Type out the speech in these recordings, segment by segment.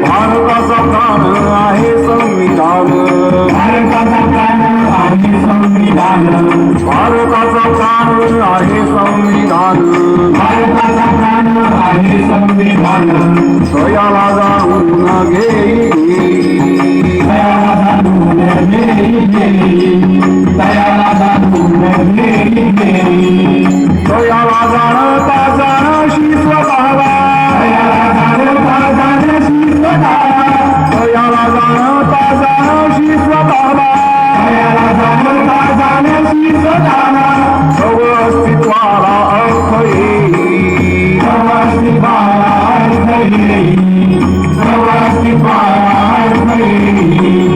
भारताचा प्राण आहे संविधान, भारताचा प्राण आहे संविधान, भारताचा प्राण आहे संविधान, भारताचा प्राण आहे संविधान. दयाला जाणून घेई, दयाला जाणून घेई, दयाला जाणून घेई, दयाला जाणता जाणशी स्वतःला, दयाला जाणता जाणशी स्वतःला, दयाला जाणता जाणशी स्वतःला, दयाला जाणता जाणशी स्वतःला. सर्व अस्तित्वाला अर्थ येई, सर्वांची बाळा येई, सर्वांची बाळा येई.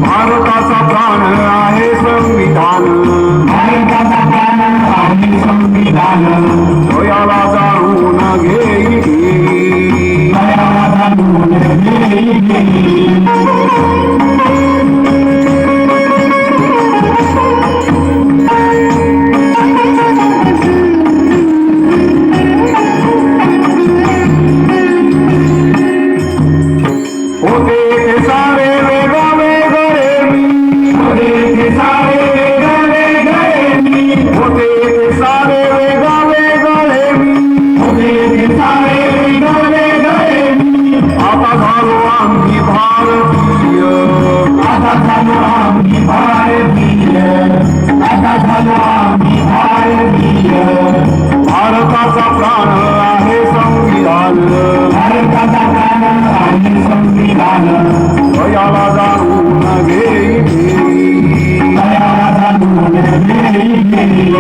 भारताचा प्राण आहे संविधान, भारताचा प्राण आहे संविधान, दयाला जाणून घेई, दयाला जाणून घेई. होते ते सारे वेगळे मी, होते ते सारे वेगळे मी, होते ते सारे वेगळे मी, होते ते सारे वेगळे मी. आता झालो आम्ही भारतीय, आता झालो आम्ही भारतीय, आता झालो आम्ही भारतीय. भारताचा प्राण आहे संविधान, भारताचा प्राण आहे संविधान, दयाला जाणून घेई, दयाला जाणून घेई.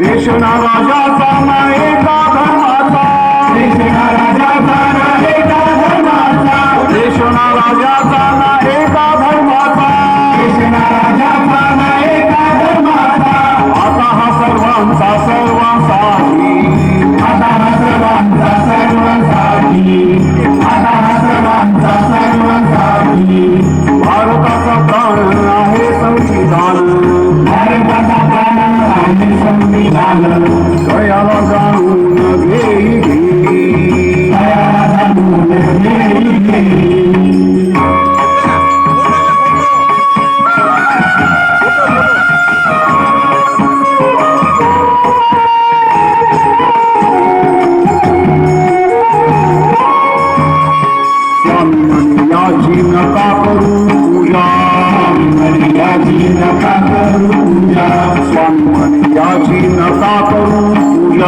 देशना राजाचा नायका धर्माचा, देशना राजाचा नायका धर्माचा, देशना राजाचा नायका धर्माचा, देशना राजाचा नायका धर्माचा. आता हा सर्वांचा सर्वांसाठी, आता हा सर्वांचा सर्वांसाठी, आता हा सर्वांचा सर्वांसाठी. भारताचा प्राण आहे संविधान, भारताचा प्राण आहे संविधान, दयाला जाणून घेई, दयाला जाणून घेई. स्वामी म्हणे याची नका करू पूजा, याची नका करू पूजा, स्वामी म्हणे याची नका करू पूजा,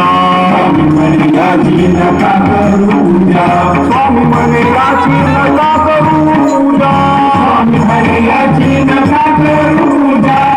याची नका करू पूजा, स्वामी म्हणे याची नका करू पूजा, याची नका करू पूजा.